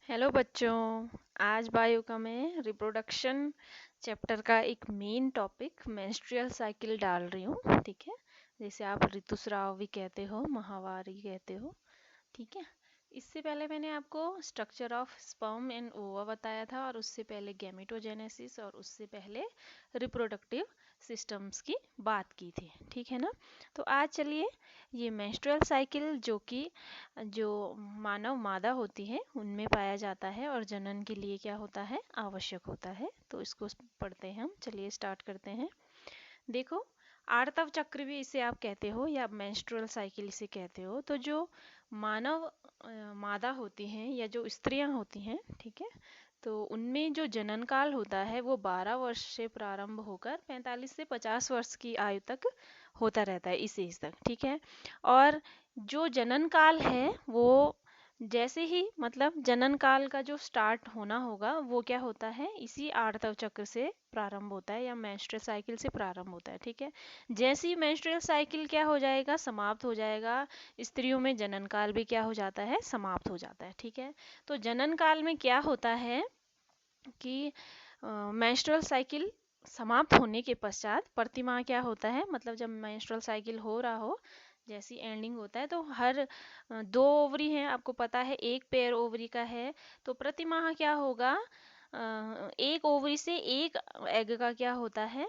Hello बच्चों। आज bio का मैं रिप्रोडक्शन चैप्टर का एक मेन टॉपिक मेंस्ट्रुअल साइकिल डाल रही हूँ। ठीक है, जैसे आप ऋतुस्राव भी कहते हो, माहवारी कहते हो। ठीक है, इससे पहले मैंने आपको स्ट्रक्चर ऑफ स्पर्म एंड ओवा बताया था, और उससे पहले गैमेटोजेनेसिस, और उससे पहले रिप्रोडक्टिव सिस्टम्स की बात की थी। ठीक है ना। तो आज चलिए, ये मेंस्ट्रुअल साइकिल जो मानव मादा होती है उनमें पाया जाता है और जनन के लिए क्या होता है, आवश्यक होता है, तो इसको पढ़ते हैं हम। चलिए स्टार्ट करते हैं। देखो, आर्तव चक्र भी इसे आप कहते हो या मेंस्ट्रुअल साइकिल इसे कहते हो। तो जो मानव मादा होती हैं या जो स्त्रियां होती हैं, ठीक है, तो उनमें जो जनन काल होता है वो 12 वर्ष से प्रारंभ होकर 45 से 50 वर्ष की आयु तक होता रहता है, इस एज तक। ठीक है, और जो जनन काल है वो जैसे ही मतलब जनन काल का जो स्टार्ट होना होगा वो क्या होता है, इसी आर्तव चक्र से प्रारंभ होता है या मेंस्ट्रुअल साइकिल से प्रारंभ होता है। ठीक है, जैसे ही मेंस्ट्रुअल साइकिल क्या हो जाएगा, समाप्त हो जाएगा, स्त्रियों में जनन काल भी क्या हो जाता है, समाप्त हो जाता है। ठीक है, तो जनन काल में क्या होता है कि मेंस्ट्रुअल साइकिल समाप्त होने के पश्चात प्रतिमाह क्या होता है, मतलब जब मेंस्ट्रुअल साइकिल हो रहा हो, जैसी एंडिंग होता है, तो हर 2 ओवरी हैं, आपको पता है एक पेयर ओवरी का है। तो प्रतिमाह क्या होगा, एक ओवरी से एक एग का क्या होता है,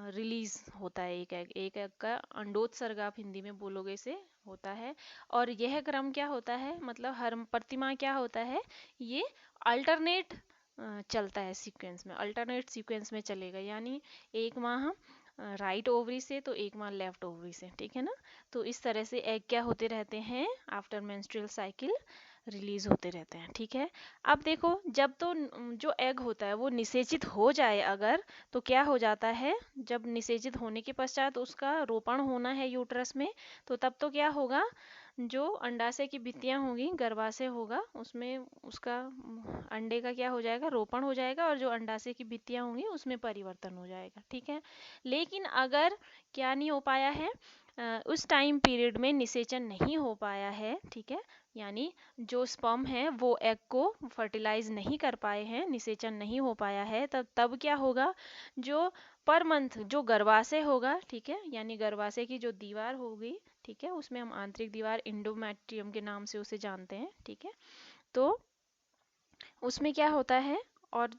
रिलीज होता है। एक एग का अंडोत्सर्ग आप हिंदी में बोलोगे इसे, होता है। और यह क्रम क्या होता है, मतलब हर प्रतिमाह क्या होता है, ये अल्टरनेट चलता है, सीक्वेंस में, अल्टरनेट सीक्वेंस में चलेगा। यानी एक माह राइट ओवरी से तो एक माह लेफ्ट ओवरी से। ठीक है ना। तो इस तरह से एग क्या होते रहते हैं, आफ्टर मेंस्ट्रुअल साइकिल रिलीज होते रहते हैं। ठीक है, अब देखो, जब तो जो एग होता है वो निषेचित हो जाए अगर, तो क्या हो जाता है, जब निषेचित होने के पश्चात उसका रोपण होना है यूट्रस में, तो तब तो क्या होगा, जो अंडाशय की भित्तियां होंगी, गर्भाशय होगा, उसमें उसका अंडे का क्या हो जाएगा, रोपण हो जाएगा, और जो अंडाशय की भित्तियां होंगी उसमें परिवर्तन हो जाएगा। ठीक है, लेकिन अगर क्या नहीं हो पाया है, उस टाइम पीरियड में निषेचन नहीं हो पाया है, ठीक है, यानी जो स्पर्म है वो एग को फर्टिलाइज नहीं कर पाए हैं, निषेचन नहीं हो पाया है, तब क्या होगा, जो पर मंथ जो गर्भाशय होगा, ठीक है, यानी गर्भाशय की जो दीवार होगी, ठीक है, उसमें हम आंतरिक दीवार इंडोमेट्रियम के नाम से उसे जानते हैं। ठीक है, तो उसमें क्या होता है, और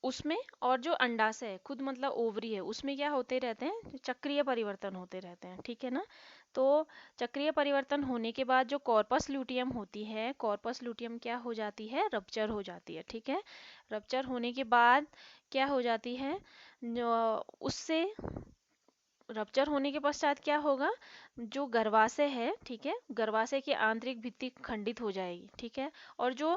उसमें और जो अंडाशय है खुद, मतलब ओवरी है, उसमें क्या होते रहते हैं, चक्रीय परिवर्तन होते रहते हैं। ठीक है ना। तो चक्रीय परिवर्तन होने के बाद जो कॉर्पस ल्यूटियम होती है, कॉर्पस ल्यूटियम क्या हो जाती है, रप्चर हो जाती है। ठीक है, रप्चर होने के बाद क्या हो जाती है, उससे रप्चर होने के पश्चात क्या होगा, जो गर्भाशय है, ठीक है, गर्भाशय की आंतरिक भित्ति खंडित हो जाएगी। ठीक है, और जो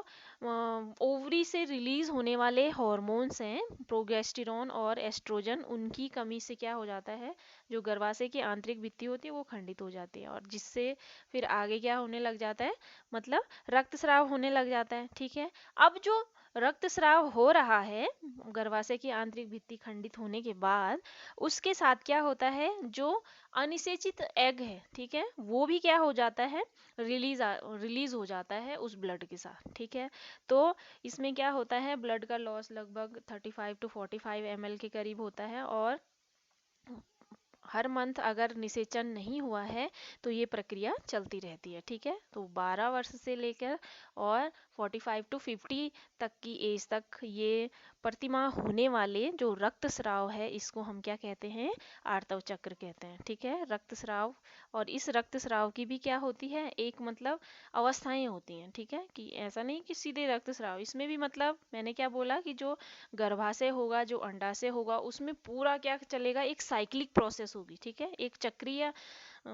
ओवरी से रिलीज होने वाले हॉर्मोन्स हैं, प्रोगेस्टेरोन और एस्ट्रोजन, उनकी कमी से क्या हो जाता है, जो गर्भाशय की आंतरिक भित्ति होती है वो खंडित हो जाती है, और जिससे फिर आगे क्या होने लग जाता है, मतलब रक्तस्राव होने लग जाता है। ठीक है, अब जो रक्तस्राव हो रहा है गर्भाशय की आंतरिक भित्ति खंडित होने के बाद, उसके साथ क्या होता है, जो अनिषेचित एग है, ठीक है, वो भी क्या हो जाता है, रिलीज हो जाता है उस ब्लड के साथ। ठीक है, तो इसमें क्या होता है, ब्लड का लॉस लगभग 35 to 45 ml के करीब होता है, और हर मंथ अगर निषेचन नहीं हुआ है तो ये प्रक्रिया चलती रहती है। ठीक है, तो 12 वर्ष से लेकर और 45 to 50 तक की एज तक ये प्रतिमाह होने वाले जो रक्तस्राव है, इसको हम क्या कहते हैं, आर्तव चक्र कहते हैं। ठीक है, रक्तस्राव, और इस रक्तस्राव की भी क्या होती है, एक मतलब अवस्थाएं होती हैं। ठीक है, कि ऐसा नहीं कि सीधे रक्तस्राव, इसमें भी मतलब मैंने क्या बोला कि जो गर्भाशय होगा, जो अंडाशय होगा, उसमें पूरा क्या चलेगा, एक साइक्लिक प्रोसेस होगी। ठीक है, एक चक्रीय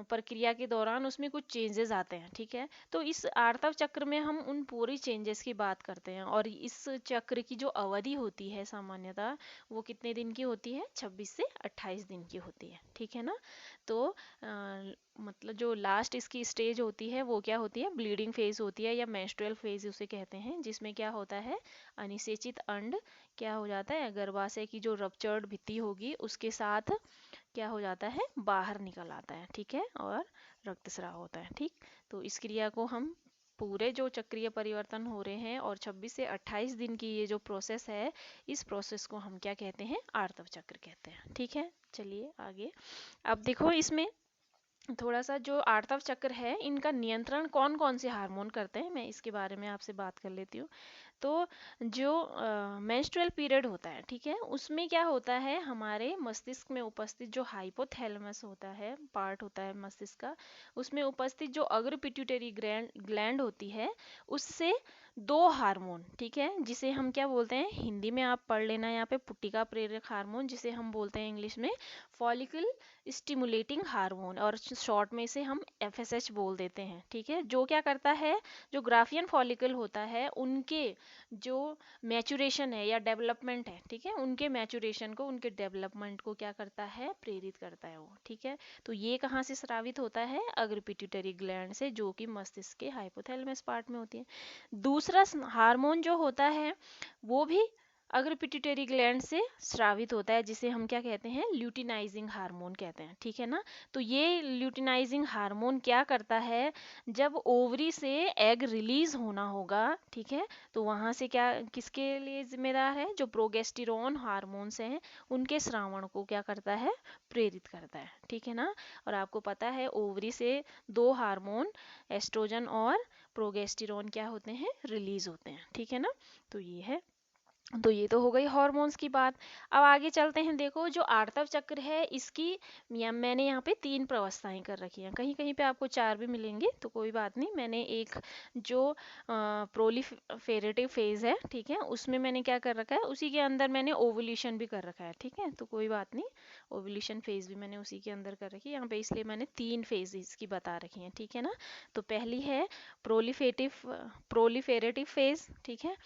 प्रक्रिया के दौरान उसमें कुछ चेंजेस आते हैं। ठीक है, तो इस आर्तव चक्र में हम उन पूरी चेंजेस की बात करते हैं, और इस चक्र की जो अवधि होती है सामान्यतः वो कितने दिन की होती है, 26 से 28 दिन की होती है। ठीक है ना। तो मतलब जो लास्ट इसकी स्टेज होती है वो क्या होती है, ब्लीडिंग फेज होती है, या मेंस्ट्रुअल फेज उसे कहते हैं, जिसमें क्या होता है, अनिषेचित अंड क्या हो जाता है, गर्भाशय की जो रप्चर्ड भित्ति होगी उसके साथ क्या हो जाता है, बाहर निकल आता है। ठीक है, और रक्तस्राव होता है। ठीक, तो इस क्रिया को हम पूरे जो चक्रीय परिवर्तन हो रहे हैं और 26 से 28 दिन की ये जो प्रोसेस है, इस प्रोसेस को हम क्या कहते हैं, आर्तव चक्र कहते हैं। ठीक है, चलिए आगे। अब देखो इसमें थोड़ा सा जो आर्तव चक्र है, इनका नियंत्रण कौन कौन से हार्मोन करते हैं, मैं इसके बारे में आपसे बात कर लेती हूँ। तो जो मेंस्ट्रुअल पीरियड होता है, ठीक है, उसमें क्या होता है, हमारे मस्तिष्क में उपस्थित जो हाइपोथैलेमस होता है, पार्ट होता है मस्तिष्क का, उसमें उपस्थित जो अग्र पिट्यूटरी ग्लैंड होती है, उससे दो हार्मोन, ठीक है, जिसे हम क्या बोलते हैं, हिंदी में आप पढ़ लेना यहाँ पे, पुट्टिका प्रेरक हार्मोन, जिसे हम बोलते हैं इंग्लिश में फॉलिकल स्टिमुलेटिंग हार्मोन, और शॉर्ट में इसे हम एफएसएच बोल देते हैं। ठीक है, जो क्या करता है, जो ग्राफियन फॉलिकल होता है, उनके जो मैचुरेशन है या डेवलपमेंट है, ठीक है, उनके मैचुरेशन को, उनके डेवलपमेंट को क्या करता है, प्रेरित करता है वो। ठीक है, तो ये कहाँ से स्रावित होता है, अग्र पिट्यूटरी ग्लैंड से, जो कि मस्तिष्क के हाइपोथैलेमस पार्ट में होती है। दूसरा हार्मोन जो होता है वो भी अग्र पिट्यूटरी ग्लैंड से स्रावित होता है, जिसे हम क्या कहते हैं, ल्यूटिनाइजिंग हार्मोन कहते हैं। ठीक है ना, तो ये ल्यूटिनाइजिंग हार्मोन क्या करता है, जब ओवरी से एग रिलीज होना होगा, ठीक है, तो वहां से क्या, किसके लिए जिम्मेदार है, जो प्रोगेस्टेरोन हार्मोन्स हैं, उनके स्रावण को क्या करता है, प्रेरित करता है। ठीक है ना, और आपको पता है ओवरी से दो हार्मोन, एस्ट्रोजन और प्रोगेस्टेरोन क्या होते हैं, रिलीज होते हैं। ठीक है ना, तो ये है, तो ये तो हो गई हार्मोन्स की बात। अब आगे चलते हैं। देखो जो आर्तव चक्र है, इसकी मैंने यहाँ पे 3 प्रवस्थाएं कर रखी हैं, कहीं कहीं पे आपको 4 भी मिलेंगे, तो कोई बात नहीं। मैंने एक जो प्रोलिफेरेटिव फेज है, ठीक है, उसमें मैंने क्या कर रखा है, उसी के अंदर मैंने ओवुलेशन भी कर रखा है। ठीक है, तो कोई बात नहीं, ओवुलेशन फेज भी मैंने उसी के अंदर कर रखी है यहाँ पे, इसलिए मैंने 3 फेज इसकी बता रखी हैं। ठीक है ना, तो पहली है प्रोलिफेरेटिव फेज, ठीक है,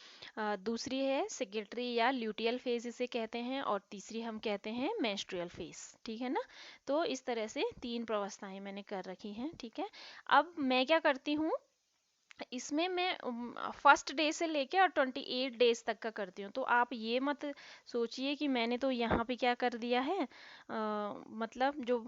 दूसरी है सेक्रेटरी या ल्यूटियल फेज इसे कहते हैं, और तीसरी हम कहते हैं मेंस्ट्रुअल फेज। ठीक है ना, तो इस तरह से 3 प्रवस्थाएं मैंने कर रखी हैं। ठीक है, अब मैं क्या करती हूँ, इसमें मैं फर्स्ट डे से लेके और 28 डेज तक का करती हूँ। तो आप ये मत सोचिए कि मैंने तो यहाँ पे क्या कर दिया है, मतलब जो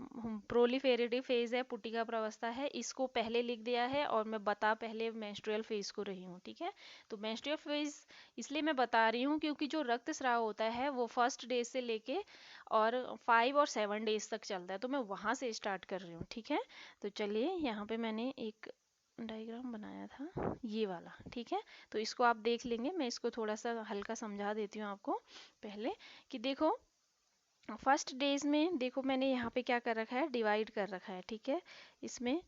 प्रोलिफेरेटिव फेज है, पुट्टिका प्रावस्था है, इसको पहले लिख दिया है और मैं बता पहले मेंस्ट्रुअल फेज को रही हूँ। ठीक है, तो मेंस्ट्रुअल फेज इसलिए मैं बता रही हूँ क्योंकि जो रक्तस्राव होता है वो फर्स्ट डे से लेके और 5 और 7 डेज तक चलता है, तो मैं वहाँ से स्टार्ट कर रही हूँ। ठीक है, तो चलिए यहाँ पे मैंने एक डायग्राम बनाया था ये वाला। ठीक है, तो इसको आप देख लेंगे, मैं इसको थोड़ा सा हल्का समझा देती हूँ आपको पहले, कि देखो फर्स्ट डेज में देखो मैंने यहाँ पे क्या कर रखा है, डिवाइड कर रखा है। ठीक है, इसमें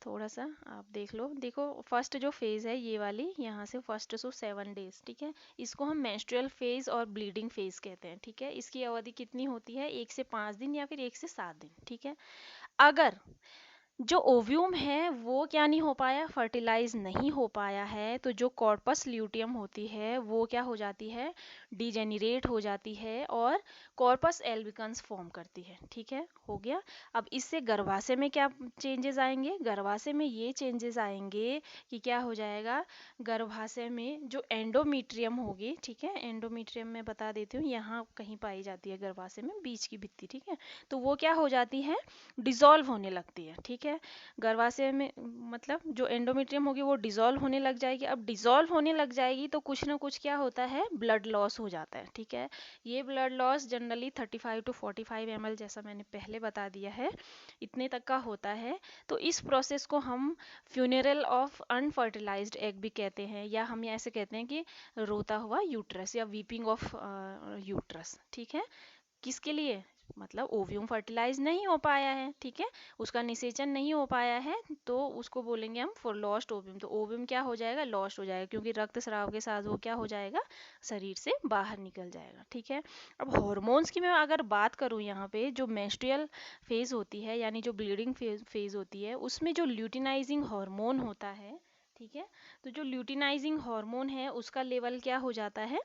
थोड़ा सा आप देख लो, देखो फर्स्ट जो फेज है ये वाली, यहाँ से फर्स्ट से 7 डेज, ठीक है, इसको हम मेंस्ट्रुअल फेज और ब्लीडिंग फेज कहते हैं। ठीक है, इसकी अवधि कितनी होती है, 1 से 5 दिन या फिर 1 से 7 दिन। ठीक है, अगर जो ओव्यूम है वो क्या नहीं हो पाया, फर्टिलाइज नहीं हो पाया है, तो जो कॉर्पस ल्यूटियम होती है वो क्या हो जाती है, डिजेनरेट हो जाती है और कॉर्पस एल्बिकन्स फॉर्म करती है। ठीक है, हो गया। अब इससे गर्भाशय में क्या चेंजेस आएंगे, गर्भाशय में ये चेंजेस आएंगे कि क्या हो जाएगा, गर्भाशय में जो एंडोमीट्रियम होगी, ठीक है, एंडोमीट्रियम मैं बता देती हूँ, यहाँ कहीं पाई जाती है गर्भाशय में, बीच की भित्ति। ठीक है, तो वो क्या हो जाती है, डिसॉल्व होने लगती है। ठीक है, गर्भाशय में मतलब जो एंडोमेट्रियम होगी वो डिसॉल्व होने लग जाएगी। अब डिसॉल्व होने लग जाएगी तो कुछ ना कुछ क्या होता है, ब्लड लॉस हो जाता है। ठीक है, ये blood loss generally 35 to 45 ml, जैसा मैंने पहले बता दिया है, इतने तक का होता है। तो इस प्रोसेस को हम फ्यूनरल ऑफ अनफर्टिलाइज्ड एग भी कहते हैं, या हम ऐसे कहते हैं कि रोता हुआ यूट्रस या वीपिंग ऑफ यूट्रस। ठीक है, किसके लिए, मतलब ओव्यूम फर्टिलाइज नहीं हो पाया है, ठीक है, उसका निषेचन नहीं हो पाया है, तो उसको बोलेंगे हम फॉर लॉस्ट ओव्यूम। तो ओव्यूम क्या हो जाएगा, लॉस्ट हो जाएगा, क्योंकि रक्तस्राव के साथ वो क्या हो जाएगा, शरीर से बाहर निकल जाएगा। ठीक है, अब हॉर्मोन्स की मैं अगर बात करूँ, यहाँ पे जो मेंस्ट्रुअल फेज होती है यानी जो ब्लीडिंग फेज होती है, उसमें जो ल्यूटिनाइजिंग हार्मोन होता है, ठीक है, तो जो ल्यूटिनाइजिंग हार्मोन है उसका लेवल क्या हो जाता है,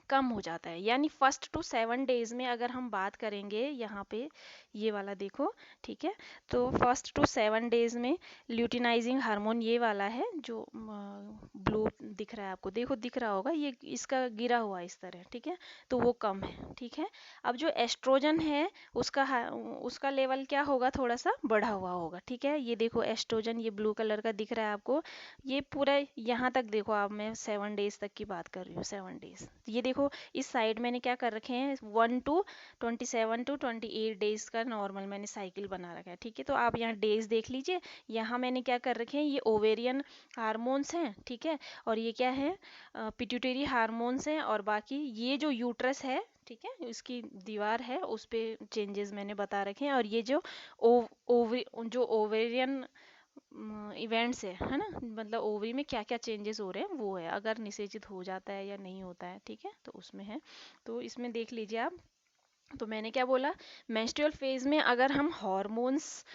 कम हो जाता है। यानी फर्स्ट टू 7 डेज में अगर हम बात करेंगे, यहाँ पे ये वाला देखो, ठीक है, तो फर्स्ट टू 7 डेज में ल्यूटिनाइजिंग हार्मोन ये वाला है जो ब्लू दिख रहा है आपको, देखो दिख रहा होगा, ये इसका गिरा हुआ इस तरह, ठीक है, तो वो कम है, ठीक है। अब जो एस्ट्रोजन है उसका लेवल क्या होगा, थोड़ा सा बढ़ा हुआ होगा, ठीक है। ये देखो एस्ट्रोजन, ये ब्लू कलर का दिख रहा है आपको, ये पूरा यहाँ तक देखो आप, मैं 7 डेज तक की बात कर रही हूँ, 7 डेज। ये देखो इस साइड मैंने क्या कर रखे हैं, 1 to 27 to 28 डेज का नॉर्मल मैंने साइकिल बना रखा है, ठीक है। तो आप यहाँ डेज देख लीजिए, यहाँ मैंने क्या कर रखे हैं, ये ओवेरियन हार्मोन्स हैं, ठीक है, और ये क्या है, पिट्यूटरी हार्मोन्स हैं, और बाकी ये जो यूट्रस है, ठीक है, उसकी दीवार है उस पे चेंजेस मैंने बता रखे हैं, और ये जो जो ओवेरियन इवेंट्स है ना, मतलब ओवरी में क्या क्या चेंजेस हो रहे हैं वो है, अगर निषेचित हो जाता है या नहीं होता है, ठीक है, तो उसमें है। तो इसमें देख लीजिए आप, तो मैंने क्या बोला, मेंस्ट्रुअल फेज में अगर हम हॉर्मोन्स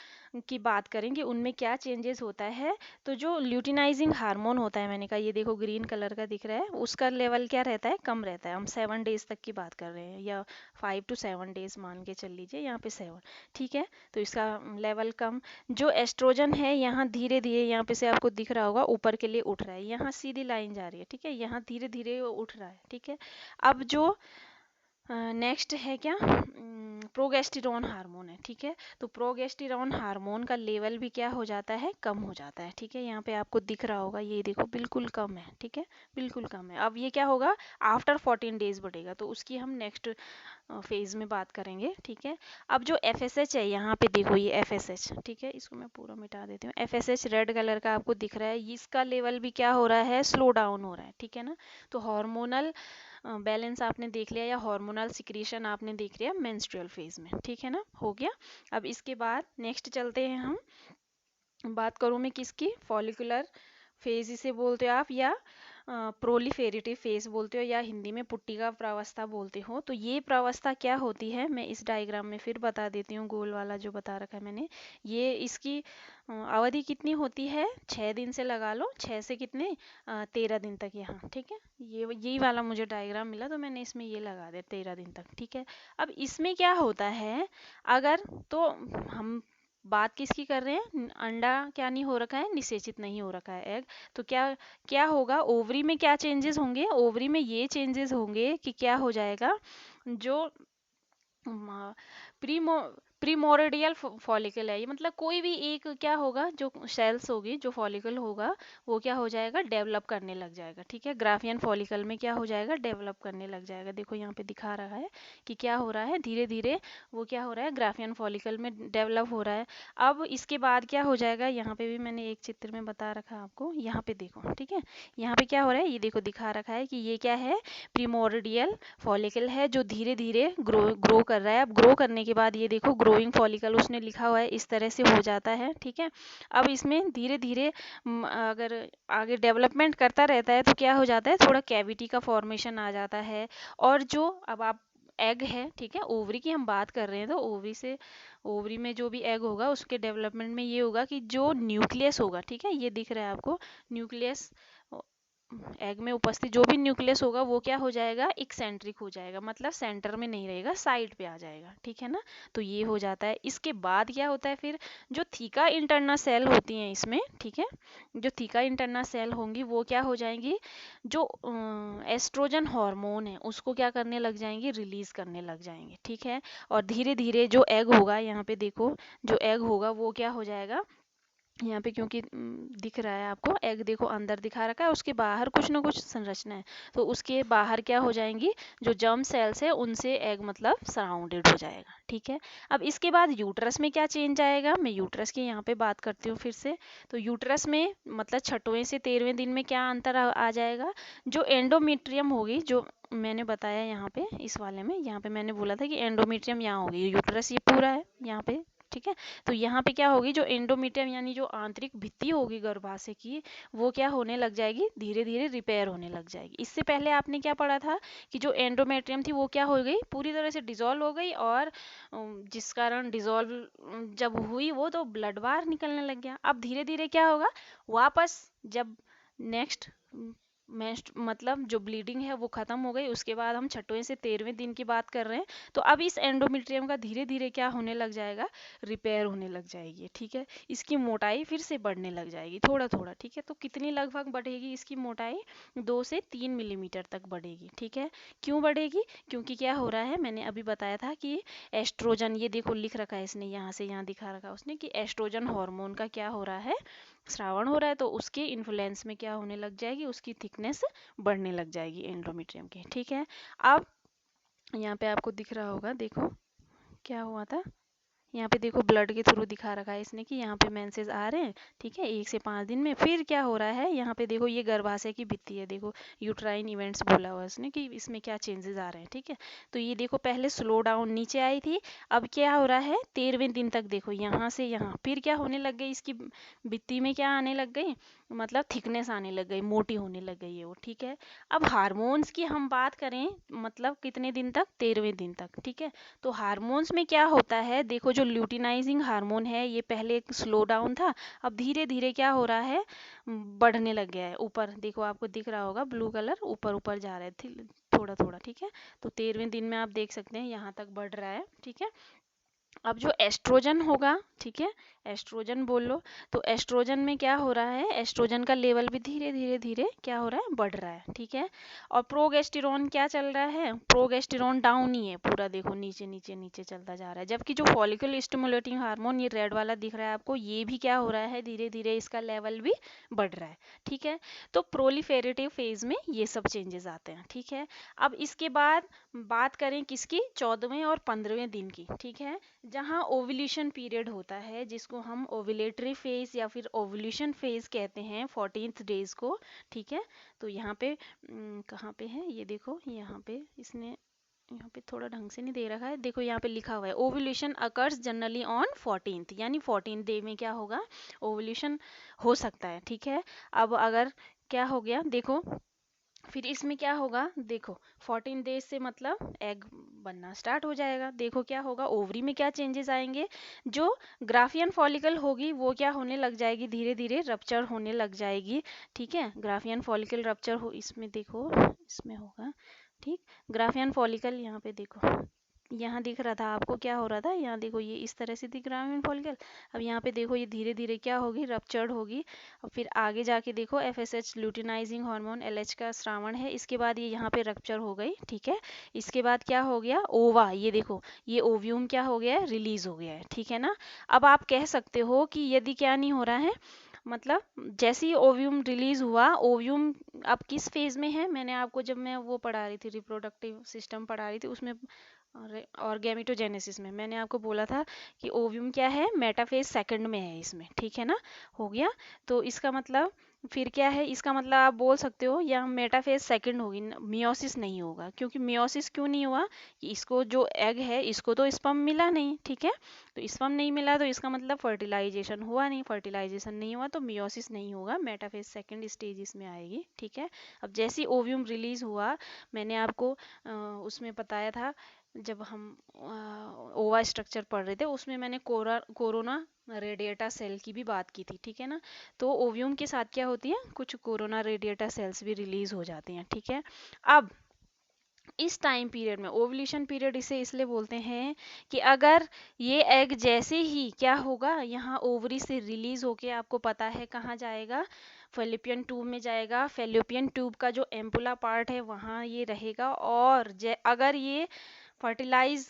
की बात करेंगे उनमें क्या चेंजेस होता है, तो जो ल्यूटिनाइजिंग हार्मोन होता है, मैंने कहा ये देखो ग्रीन कलर का दिख रहा है, उसका लेवल क्या रहता है, कम रहता है। हम 7 डेज तक की बात कर रहे हैं, या 5 to 7 डेज मान के चल लीजिए, यहाँ पे 7, ठीक है, तो इसका लेवल कम। जो एस्ट्रोजन है यहाँ धीरे धीरे, यहाँ पे से आपको दिख रहा होगा ऊपर के लिए उठ रहा है, यहाँ सीधी लाइन जा रही है, ठीक है, यहाँ धीरे धीरे उठ रहा है, ठीक है। अब जो नेक्स्ट है क्या, प्रोगेस्टेरॉन हार्मोन है, ठीक है, तो प्रोगेस्टेरॉन हार्मोन का लेवल भी क्या हो जाता है, कम हो जाता है, ठीक है। यहाँ पे आपको दिख रहा होगा, ये देखो बिल्कुल कम है, ठीक है, बिल्कुल कम है। अब ये क्या होगा, आफ्टर 14 डेज बढ़ेगा, तो उसकी हम नेक्स्ट फेज में बात करेंगे, ठीक है। अब जो FSH है, यहाँ पे देखो ये FSH, ठीक है, इसको मैं पूरा मिटा देती हूँ। FSH रेड कलर का आपको दिख रहा है, इसका लेवल भी क्या हो रहा है, स्लो डाउन हो रहा है, ठीक है ना। तो हार्मोनल बैलेंस आपने देख लिया, या हार्मोनल सिक्रीशन आपने देख लिया मेंस्ट्रुअल फेज में, ठीक है ना, हो गया। अब इसके बाद नेक्स्ट चलते हैं हम, बात करूँ मैं किसकी, फॉलिकुलर फेज इसे बोलते हो आप, या प्रोलिफेरेटिव फेज बोलते हो, या हिंदी में पुट्टिका प्रावस्था बोलते हो। तो ये प्रावस्था क्या होती है, मैं इस डायग्राम में फिर बता देती हूँ, गोल वाला जो बता रखा है मैंने। ये इसकी अवधि कितनी होती है, 6 दिन से लगा लो, 6 से कितने 13 दिन तक, यहाँ, ठीक है। ये यही वाला मुझे डायग्राम मिला, तो मैंने इसमें ये लगा दिया 13 दिन तक, ठीक है। अब इसमें क्या होता है, अगर तो हम बात किसकी कर रहे हैं, अंडा क्या नहीं हो रखा है, निषेचित नहीं हो रखा है एग, तो क्या क्या होगा, ओवरी में क्या चेंजेस होंगे, ओवरी में ये चेंजेस होंगे कि क्या हो जाएगा, जो प्रीमो प्रीमोर्डियल फॉलिकल है, ये मतलब कोई भी एक क्या होगा, जो सेल्स होगी, जो फॉलिकल होगा, वो क्या हो जाएगा, डेवलप करने लग जाएगा, ठीक है। ग्राफियन फॉलिकल में क्या हो जाएगा, डेवलप करने लग जाएगा। देखो यहाँ पे दिखा रहा है कि क्या हो रहा है, धीरे धीरे वो क्या हो रहा है, ग्राफियन फॉलिकल में डेवलप हो रहा है। अब इसके बाद क्या हो जाएगा, यहाँ पे भी मैंने एक चित्र में बता रखा है आपको, यहाँ पे देखो, ठीक है, यहाँ पे क्या हो रहा है, ये देखो दिखा रखा है कि ये क्या है, प्रीमोर्डियल फॉलिकल है, जो धीरे धीरे ग्रो कर रहा है। अब ग्रो करने के बाद ये देखो ग्रोइंग फॉलिकल उसने लिखा हुआ है, इस तरह से हो जाता है, ठीक है। अब इसमें धीरे धीरे अगर आगे डेवलपमेंट करता रहता है तो क्या हो जाता है, थोड़ा कैविटी का फॉर्मेशन आ जाता है। और जो अब आप एग है, ठीक है, ओवरी की हम बात कर रहे हैं, तो ओवरी में जो भी एग होगा उसके डेवलपमेंट में ये होगा कि जो न्यूक्लियस होगा, ठीक है, ये दिख रहा है आपको न्यूक्लियस, एग में उपस्थित जो भी न्यूक्लियस होगा वो क्या हो जाएगा, एक्सेंट्रिक हो जाएगा, मतलब सेंटर में नहीं रहेगा, साइड पे आ जाएगा, ठीक है ना। तो ये हो जाता है। इसके बाद क्या होता है फिर, जो थीका इंटरना सेल होती हैं इसमें, ठीक है, जो थीका इंटरना सेल होंगी वो क्या हो जाएंगी, जो एस्ट्रोजन हार्मोन है उसको क्या करने लग जाएंगी, रिलीज करने लग जाएंगे, ठीक है। और धीरे धीरे जो एग होगा, यहाँ पे देखो जो एग होगा वो क्या हो जाएगा, यहाँ पे क्योंकि दिख रहा है आपको, एग देखो अंदर दिखा रखा है, उसके बाहर कुछ ना कुछ संरचना है, तो उसके बाहर क्या हो जाएंगी, जो जर्म सेल्स है उनसे एग मतलब सराउंडेड हो जाएगा, ठीक है। अब इसके बाद यूट्रस में क्या चेंज आएगा, मैं यूट्रस की यहाँ पे बात करती हूँ फिर से। तो यूट्रस में मतलब 6वें से 13वें दिन में क्या अंतर आ जाएगा, जो एंडोमेट्रियम होगी, जो मैंने बताया यहाँ पे इस वाले में, यहाँ पे मैंने बोला था कि एंडोमेट्रियम यहाँ होगी, यूट्रस ये पूरा है यहाँ पे, ठीक है। तो यहाँ पे क्या होगी, जो एंडोमेट्रियम यानी जो आंतरिक भित्ति होगी गर्भाशय की, वो क्या होने लग जाएगी, धीरे धीरे रिपेयर होने लग जाएगी। इससे पहले आपने क्या पढ़ा था कि जो एंडोमेट्रियम थी वो क्या हो गई, पूरी तरह से डिसॉल्व हो गई, और जिस कारण डिसॉल्व जब हुई वो, तो ब्लड बाहर निकलने लग गया। अब धीरे धीरे क्या होगा, वापस जब नेक्स्ट मतलब जो ब्लीडिंग है वो खत्म हो गई, उसके बाद हम 6वें से 13वें दिन की बात कर रहे हैं। तो अब इस एंडोमेट्रियम का धीरे धीरे क्या होने लग जाएगा, रिपेयर होने लग जाएगी, ठीक है। इसकी मोटाई फिर से बढ़ने लग जाएगी थोड़ा थोड़ा, ठीक है। तो कितनी लगभग बढ़ेगी इसकी मोटाई, 2 से 3 मिलीमीटर तक बढ़ेगी, ठीक है। क्यों बढ़ेगी, क्योंकि क्या हो रहा है, मैंने अभी बताया था कि एस्ट्रोजन, ये देखो लिख रखा है इसने, यहाँ से यहाँ दिखा रखा है उसने कि एस्ट्रोजन हार्मोन का क्या हो रहा है, श्रावण हो रहा है। तो उसके इन्फ्लुएंस में क्या होने लग जाएगी, उसकी थिकनेस बढ़ने लग जाएगी एंडोमेट्रियम की, ठीक है। अब यहाँ पे आपको दिख रहा होगा, देखो क्या हुआ था, यहाँ पे देखो ब्लड के थ्रू दिखा रखा है इसने कि यहाँ पे मेंसेस आ रहे हैं, ठीक है, 1 से 5 दिन में। फिर क्या हो रहा है, यहाँ पे देखो ये गर्भाशय की भित्ति है, देखो यूट्राइन इवेंट्स बोला हुआ है इसने कि इसमें क्या चेंजेस आ रहे हैं, ठीक है। तो ये देखो पहले स्लो डाउन नीचे आई थी, अब क्या हो रहा है 13वें दिन तक, देखो यहाँ से यहाँ फिर क्या होने लग गई, इसकी भित्ति में क्या आने लग गई, मतलब थिकनेस आने लग गई, मोटी होने लग गई है वो, ठीक है। अब हार्मोन्स की हम बात करें, मतलब कितने दिन तक, 13वें दिन तक, ठीक है। तो हार्मोन्स में क्या होता है, देखो जो ल्यूटिनाइजिंग हार्मोन है ये पहले स्लो डाउन था, अब धीरे धीरे क्या हो रहा है, बढ़ने लग गया है ऊपर, देखो आपको दिख रहा होगा ब्लू कलर ऊपर ऊपर जा रहा है थोड़ा थोड़ा, ठीक है। तो 13वें दिन में आप देख सकते हैं यहाँ तक बढ़ रहा है, ठीक है। अब जो एस्ट्रोजन होगा, ठीक है, एस्ट्रोजन बोल लो, तो एस्ट्रोजन में क्या हो रहा है, एस्ट्रोजन का लेवल भी धीरे धीरे धीरे क्या हो रहा है, बढ़ रहा है, ठीक है। और प्रोगेस्टेरोन क्या चल रहा है, प्रोगेस्टेरोन डाउन ही है पूरा, देखो नीचे नीचे नीचे चलता जा रहा है। जबकि जो फॉलिकल स्टिमुलेटिंग हार्मोन, ये रेड वाला दिख रहा है आपको, ये भी क्या हो रहा है, धीरे धीरे इसका लेवल भी बढ़ रहा है, ठीक है। तो प्रोलिफेरेटिव फेज में ये सब चेंजेस आते हैं, ठीक है। अब इसके बाद बात करें किसकी, 14वें और 15वें दिन की, ठीक है, जहाँ ओव्यूलेशन पीरियड होता है, जिसको हम ओव्यूलेटरी फेज या फिर ओव्यूलेशन फेज कहते हैं, 14th डेज को, ठीक है। तो यहाँ पे कहाँ पे है ये, देखो यहाँ पे इसने, यहाँ पे थोड़ा ढंग से नहीं दे रखा है, देखो यहाँ पे लिखा हुआ है ovulation occurs generally on 14th, यानी 14th डे में क्या होगा, ओव्यूलेशन हो सकता है, ठीक है। अब अगर क्या हो गया, देखो फिर इसमें क्या होगा, देखो 14 डेज से मतलब एग बनना स्टार्ट हो जाएगा। देखो क्या होगा, ओवरी में क्या चेंजेस आएंगे, जो ग्राफियन फॉलिकल होगी वो क्या होने लग जाएगी, धीरे धीरे रप्चर होने लग जाएगी, ठीक है। ग्राफियन फॉलिकल रप्चर हो, इसमें देखो इसमें होगा, ठीक। ग्राफियन फॉलिकल यहाँ पे देखो, यहाँ दिख रहा था आपको क्या हो रहा था, यहाँ देखो ये इस तरह से दिख रहा है फॉलिकल। अब यहाँ पे देखो ये धीरे धीरे क्या होगी, रप्चर्ड होगी। और फिर आगे जाके देखो एफएसएच ल्यूटिनाइजिंग हार्मोन एलएच का स्रावण है, इसके बाद ये यहाँ पे रप्चर हो गई, ठीक है। इसके बाद क्या हो गया, ओवा, ये देखो ये ओव्यूम क्या हो गया है, रिलीज हो गया है, ठीक है ना। अब आप कह सकते हो कि यदि क्या नहीं हो रहा है, मतलब जैसे ही ओव्यूम रिलीज हुआ, ओव्यूम अब किस फेज में है, मैंने आपको जब मैं वो पढ़ा रही थी, रिप्रोडक्टिव सिस्टम पढ़ा रही थी, उसमें और गैमेटोजेनेसिस में मैंने आपको बोला था कि ओव्यूम क्या है, मेटाफेज सेकंड में है इसमें, ठीक है ना, हो गया। तो इसका मतलब फिर क्या है, इसका मतलब आप बोल सकते हो यहाँ मेटाफेज सेकंड होगी, मियोसिस नहीं होगा। क्योंकि मियोसिस क्यों नहीं हुआ, कि इसको जो एग है इसको तो स्पर्म मिला नहीं, ठीक है। तो स्पर्म नहीं मिला तो इसका मतलब फर्टिलाइजेशन हुआ नहीं, फर्टिलाइजेशन नहीं हुआ तो मियोसिस नहीं होगा, मेटाफेज सेकंड स्टेज इसमें आएगी, ठीक है। अब जैसे ओव्यूम रिलीज हुआ, मैंने आपको उसमें बताया था जब हम ओवा स्ट्रक्चर पढ़ रहे थे, उसमें मैंने कोरोना रेडिएटा सेल की भी बात की थी, ठीक है ना। तो ओव्यूम के साथ क्या होती है, कुछ कोरोना रेडिएटा सेल्स भी रिलीज हो जाती हैं, ठीक है। अब इस टाइम पीरियड में, ओवुलेशन पीरियड इसे इसलिए बोलते हैं कि अगर ये एग जैसे ही क्या होगा, यहाँ ओवरी से रिलीज होके आपको पता है कहाँ जाएगा, फेलोपियन ट्यूब में जाएगा। फेलोपियन ट्यूब का जो एम्पुला पार्ट है वहाँ ये रहेगा, और अगर ये फर्टिलाइज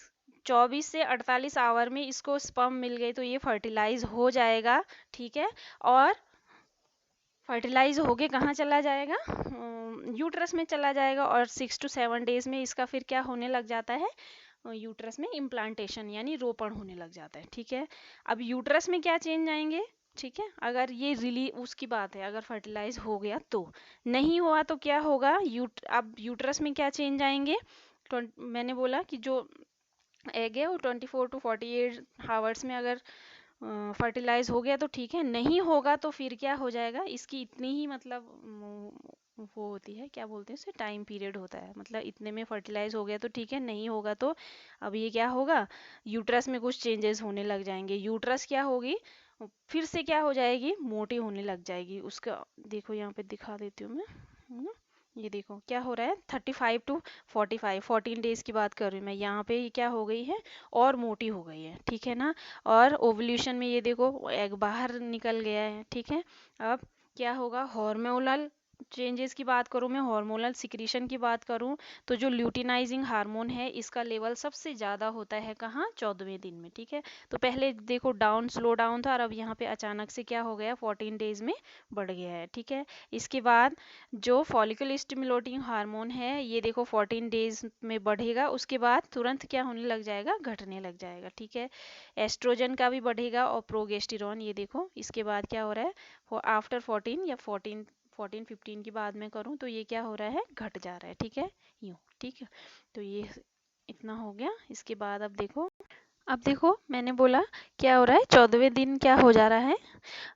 24 से 48 आवर में इसको स्पर्म मिल गई तो ये फर्टिलाइज हो जाएगा, ठीक है। और फर्टिलाइज होके कहाँ चला जाएगा, यूट्रस में चला जाएगा। और 6 to 7 डेज में इसका फिर क्या होने लग जाता है, यूट्रस में इम्प्लांटेशन यानी रोपण होने लग जाता है, ठीक है। अब यूट्रस में क्या चेंज आएंगे, ठीक है, अगर ये रिली उसकी बात है, अगर फर्टिलाइज हो गया तो, नहीं हुआ तो क्या होगा, अब यूट्रस में क्या चेंज आएंगे, मैंने बोला कि जो एग है वो 24 to 48 आवर्स में अगर फर्टिलाइज हो गया तो ठीक है, नहीं होगा तो फिर क्या हो जाएगा, इसकी इतनी ही मतलब वो होती है, क्या बोलते हैं उसे, टाइम पीरियड होता है, मतलब इतने में फर्टिलाइज हो गया तो ठीक है, नहीं होगा तो अब ये क्या होगा, यूट्रस में कुछ चेंजेस होने लग जाएंगे। यूट्रस क्या होगी, फिर से क्या हो जाएगी, मोटी होने लग जाएगी। उसका देखो यहाँ पे दिखा देती हूँ मैं, है ना। ये देखो क्या हो रहा है, 35 to 45, 14 डेज की बात कर रही हूँ मैं। यहाँ पे ये क्या हो गई है, और मोटी हो गई है, ठीक है ना। और ओवल्यूशन में ये देखो एग बाहर निकल गया है, ठीक है। अब क्या होगा, हार्मोनल चेंजेस की बात करूँ मैं, हार्मोनल सिक्रीशन की बात करूँ, तो जो ल्यूटिनाइजिंग हार्मोन है इसका लेवल सबसे ज़्यादा होता है कहाँ, 14वें दिन में, ठीक है। तो पहले देखो डाउन, स्लो डाउन था, और अब यहाँ पे अचानक से क्या हो गया, 14 डेज में बढ़ गया है, ठीक है। इसके बाद जो फॉलिकल स्टिमुलेटिंग हार्मोन है ये देखो 14 डेज में बढ़ेगा, उसके बाद तुरंत क्या होने लग जाएगा, घटने लग जाएगा, ठीक है। एस्ट्रोजन का भी बढ़ेगा और प्रोगेस्टेरॉन, ये देखो इसके बाद क्या हो रहा है, आफ्टर 14 या 14 15 की बाद में करूँ तो ये क्या हो रहा है, घट जा रहा है, ठीक है, यूँ, ठीक है। तो ये इतना हो गया। इसके बाद अब देखो मैंने बोला क्या हो रहा है, 14वें दिन क्या हो जा रहा है,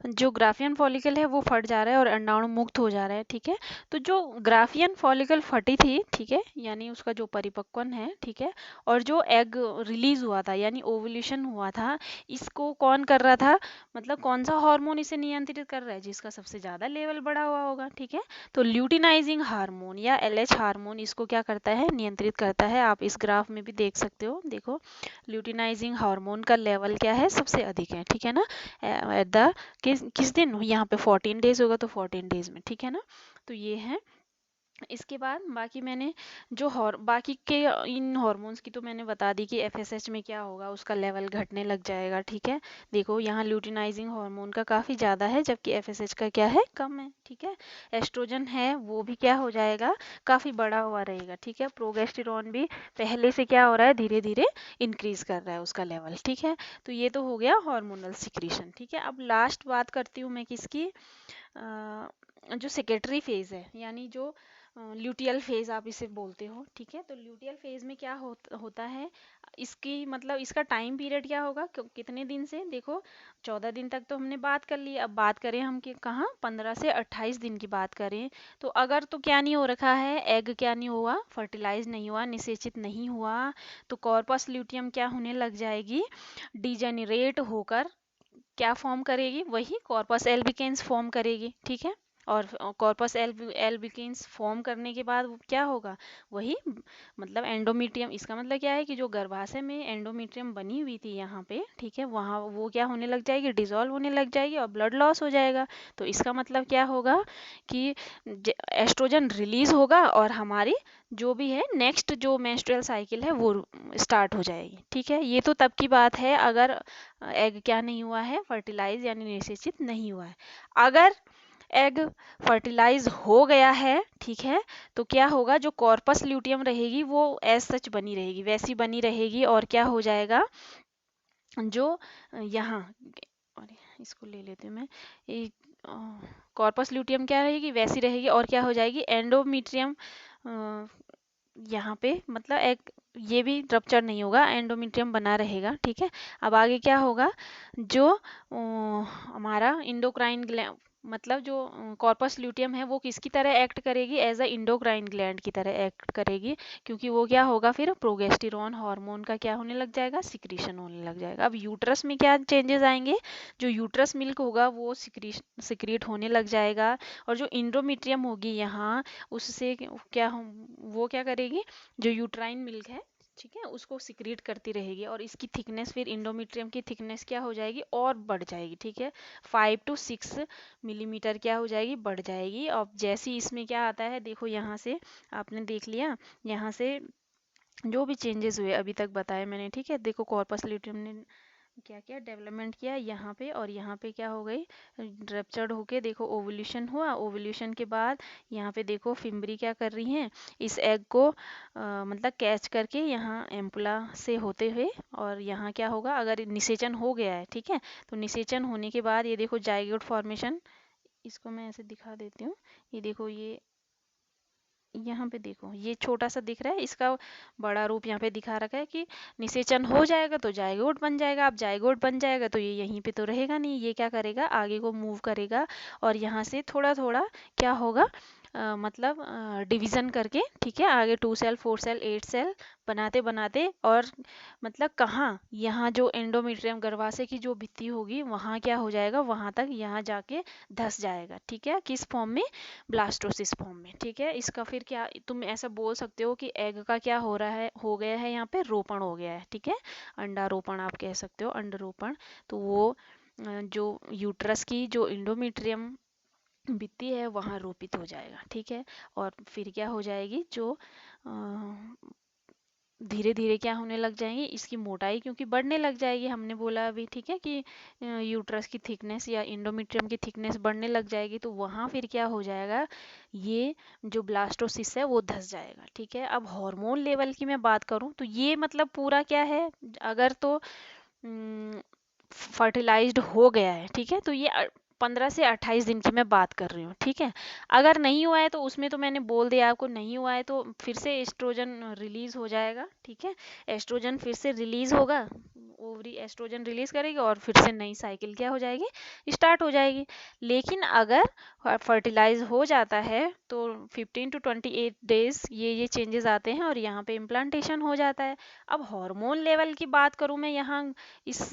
जो ग्राफियन फॉलिकल है वो फट जा रहा है और अंडाणु मुक्त हो जा रहा है, ठीक है। तो जो ग्राफियन फॉलिकल फटी थी, ठीक है, यानी उसका जो परिपक्वन है, ठीक है, और जो एग रिलीज हुआ था यानी ओवुलेशन हुआ था, इसको कौन कर रहा था, मतलब कौन सा हार्मोन इसे नियंत्रित कर रहा है, जिसका सबसे ज्यादा लेवल बढ़ा हुआ होगा, ठीक है। तो ल्यूटिनाइजिंग हार्मोन या एलएच हार्मोन इसको क्या करता है, नियंत्रित करता है। आप इस ग्राफ में भी देख सकते हो, देखो ल्यूटिनाइजिंग हार्मोन का लेवल क्या है, सबसे अधिक है, ठीक है ना। एट द किस दिन, यहाँ पे 14 डेज होगा तो 14 डेज में, ठीक है ना। तो ये है। इसके बाद बाकी मैंने जो बाकी के इन हॉर्मोन्स की तो मैंने बता दी कि एफएसएच में क्या होगा, उसका लेवल घटने लग जाएगा, ठीक है। देखो यहाँ ल्यूटिनाइजिंग हार्मोन का काफ़ी ज़्यादा है, जबकि एफएसएच का क्या है, कम है, ठीक है। एस्ट्रोजन है वो भी क्या हो जाएगा, काफ़ी बड़ा हुआ रहेगा, ठीक है। प्रोगेस्टेरॉन भी पहले से क्या हो रहा है, धीरे धीरे इंक्रीज कर रहा है उसका लेवल, ठीक है। तो ये तो हो गया हार्मोनल सिक्रीशन, ठीक है। अब लास्ट बात करती हूँ मैं किसकी, जो सेक्रेटरी फेज है, यानी जो ल्यूटियल फेज आप इसे बोलते हो, ठीक है। तो ल्यूटियल फेज में क्या होता है, इसकी मतलब इसका टाइम पीरियड क्या होगा, कितने दिन से, देखो 14 दिन तक तो हमने बात कर ली। अब बात करें हम कि कहाँ, 15 से 28 दिन की बात करें, तो अगर तो क्या नहीं हो रखा है, एग क्या नहीं हुआ, फर्टिलाइज नहीं हुआ, निषेचित नहीं हुआ, तो कॉर्पस ल्यूटियम क्या होने लग जाएगी, डिजेनरेट होकर क्या फॉर्म करेगी, वही कॉर्पस एल्बिकेंस फॉर्म करेगी, ठीक है। और कॉर्पस एल्बिकेंस फॉर्म करने के बाद क्या होगा, वही मतलब एंडोमीट्रियम, इसका मतलब क्या है कि जो गर्भाशय में एंडोमीट्रियम बनी हुई थी यहाँ पे, ठीक है, वहाँ वो क्या होने लग जाएगी, डिसॉल्व होने लग जाएगी और ब्लड लॉस हो जाएगा। तो इसका मतलब क्या होगा कि एस्ट्रोजन रिलीज होगा और हमारी जो भी है नेक्स्ट जो मेंस्ट्रुअल साइकिल है वो स्टार्ट हो जाएगी, ठीक है। ये तो तब की बात है अगर एग क्या नहीं हुआ है, फर्टिलाइज यानी निषेचित नहीं हुआ है। अगर एग फर्टिलाइज हो गया है, ठीक है, तो क्या होगा, जो कॉर्पस ल्यूटियम रहेगी वो एज सच बनी रहेगी, वैसी बनी रहेगी, और क्या हो जाएगा, जो यहाँ, अरे इसको ले लेती हूँ मैं, कॉर्पस ल्यूटियम क्या रहेगी, वैसी रहेगी, और क्या हो जाएगी, एंडोमीट्रियम यहाँ पे मतलब एक ये भी रप्चर नहीं होगा, एंडोमीट्रियम बना रहेगा, ठीक है। अब आगे क्या होगा, जो हमारा इंडोक्राइन ग्लैंड, मतलब जो कॉर्पस ल्यूटियम है वो किसकी तरह एक्ट करेगी, एज अ इंडोक्राइन ग्लैंड की तरह एक्ट करेगी, क्योंकि वो क्या होगा, फिर प्रोगेस्टेरॉन हार्मोन का क्या होने लग जाएगा, सिक्रीशन होने लग जाएगा। अब यूट्रस में क्या चेंजेस आएंगे, जो यूट्रस मिल्क होगा वो सिक्रीट होने लग जाएगा, और जो इंडोमीट्रियम होगी यहाँ, उससे क्या वो क्या करेगी, जो यूट्राइन मिल्क है, ठीक है, उसको सिक्रीट करती रहेगी, और इसकी थिकनेस, फिर इंडोमीट्रियम की थिकनेस क्या हो जाएगी, और बढ़ जाएगी, ठीक है। 5 to 6 मिलीमीटर क्या हो जाएगी, बढ़ जाएगी। और जैसे इसमें क्या आता है, देखो यहाँ से आपने देख लिया, यहाँ से जो भी चेंजेस हुए अभी तक बताए मैंने, ठीक है। देखो कॉर्पस ल्यूटियम ने क्या क्या डेवलपमेंट किया यहाँ पे, और यहाँ पे क्या हो गई, रप्चर्ड होके देखो ओवुलेशन हुआ, ओवुलेशन के बाद यहाँ पे देखो फिम्बरी क्या कर रही हैं, इस एग को मतलब कैच करके यहाँ एम्पुला से होते हुए, और यहाँ क्या होगा, अगर निषेचन हो गया है, ठीक है, तो निषेचन होने के बाद ये देखो जाइगोट फॉर्मेशन, इसको मैं ऐसे दिखा देती हूँ, ये देखो ये यहाँ पे देखो ये छोटा सा दिख रहा है, इसका बड़ा रूप यहाँ पे दिखा रखा है कि निषेचन हो जाएगा तो जायगोट बन जाएगा। अब जायगोट बन जाएगा तो ये यहीं पे तो रहेगा नहीं, ये क्या करेगा, आगे को मूव करेगा, और यहाँ से थोड़ा थोड़ा क्या होगा, मतलब डिवीज़न करके, ठीक है, आगे 2 सेल 4 सेल 8 सेल बनाते बनाते, और मतलब कहाँ, यहाँ जो एंडोमेट्रियम गर्भाशय की जो भित्ति होगी वहाँ क्या हो जाएगा, वहाँ तक यहाँ जाके धस जाएगा, ठीक है, किस फॉर्म में, ब्लास्टोसिस फॉर्म में, ठीक है। इसका फिर क्या, तुम ऐसा बोल सकते हो कि एग का क्या हो रहा है, हो गया है यहाँ पे रोपण हो गया है, ठीक है, अंडारोपण आप कह सकते हो, अंडरोपण। तो वो जो यूट्रस की जो इंडोमेट्रियम भित्ति है वहाँ रोपित हो जाएगा, ठीक है। और फिर क्या हो जाएगी, जो धीरे धीरे क्या होने लग जाएंगी, इसकी मोटाई क्योंकि बढ़ने लग जाएगी, हमने बोला अभी, ठीक है, कि यूट्रस की थिकनेस या इंडोमेट्रियम की थिकनेस बढ़ने लग जाएगी, तो वहाँ फिर क्या हो जाएगा, ये जो ब्लास्टोसिस है वो धस जाएगा, ठीक है। अब हार्मोन लेवल की मैं बात करूँ तो ये मतलब पूरा क्या है, अगर तो फर्टिलाइज्ड हो गया है, ठीक है, तो ये 15 से 28 दिन की मैं बात कर रही हूँ, ठीक है। अगर नहीं हुआ है तो उसमें तो मैंने बोल दिया आपको, नहीं हुआ है तो फिर से एस्ट्रोजन रिलीज हो जाएगा, ठीक है, एस्ट्रोजन फिर से रिलीज होगा, ओवरी एस्ट्रोजन रिलीज करेगी और फिर से नई साइकिल क्या हो जाएगी, स्टार्ट हो जाएगी। लेकिन अगर फर्टिलाइज हो जाता है तो 15 to 28 डेज ये चेंजेस आते हैं और यहाँ पे इम्प्लांटेशन हो जाता है। अब हार्मोन लेवल की बात करूँ मैं यहाँ इस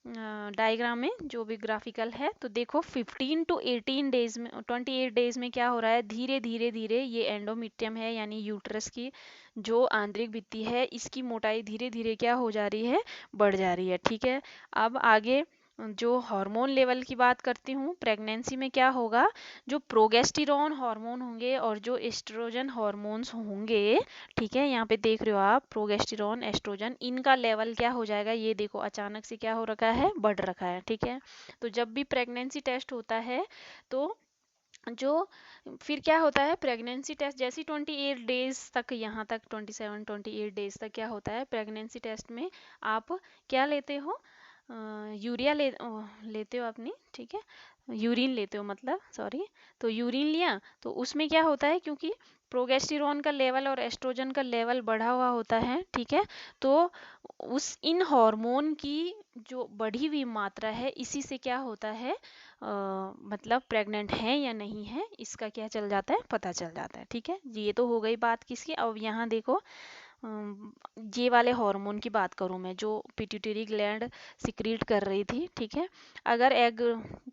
डायग्राम में, जो भी ग्राफिकल है, तो देखो 15 to 18 डेज में, 28 डेज में क्या हो रहा है, धीरे धीरे धीरे ये एंडोमेट्रियम है यानी यूट्रस की जो आंतरिक भित्ति है, इसकी मोटाई धीरे धीरे क्या हो जा रही है, बढ़ जा रही है, ठीक है। अब आगे जो हार्मोन लेवल की बात करती हूँ, प्रेगनेंसी में क्या होगा, जो प्रोगेस्टेरॉन हार्मोन होंगे और जो एस्ट्रोजन हार्मोन्स होंगे, ठीक है, यहाँ पे देख रहे हो आप, प्रोगेस्टेरॉन एस्ट्रोजन, इनका लेवल क्या हो जाएगा, ये देखो अचानक से क्या हो रखा है, बढ़ रखा है, ठीक है। तो जब भी प्रेगनेंसी टेस्ट होता है तो जो फिर क्या होता है, प्रेगनेंसी टेस्ट जैसी 28 डेज तक, यहाँ तक 27 28 डेज तक क्या होता है, प्रेगनेंसी टेस्ट में आप क्या लेते हो, यूरिया लेते हो अपनी, ठीक है, यूरिन लेते हो, मतलब सॉरी, तो यूरिन लिया तो उसमें क्या होता है, क्योंकि प्रोगेस्टेरॉन का लेवल और एस्ट्रोजन का लेवल बढ़ा हुआ होता है, ठीक है, तो उस इन हार्मोन की जो बढ़ी हुई मात्रा है, इसी से क्या होता है, मतलब प्रेग्नेंट है या नहीं है इसका क्या चल जाता है, पता चल जाता है, ठीक है। ये तो हो गई बात किसकी। अब यहाँ देखो ये वाले हार्मोन की बात करूँ मैं, जो पिट्यूटरी ग्लैंड सिक्रीट कर रही थी, ठीक है, अगर एग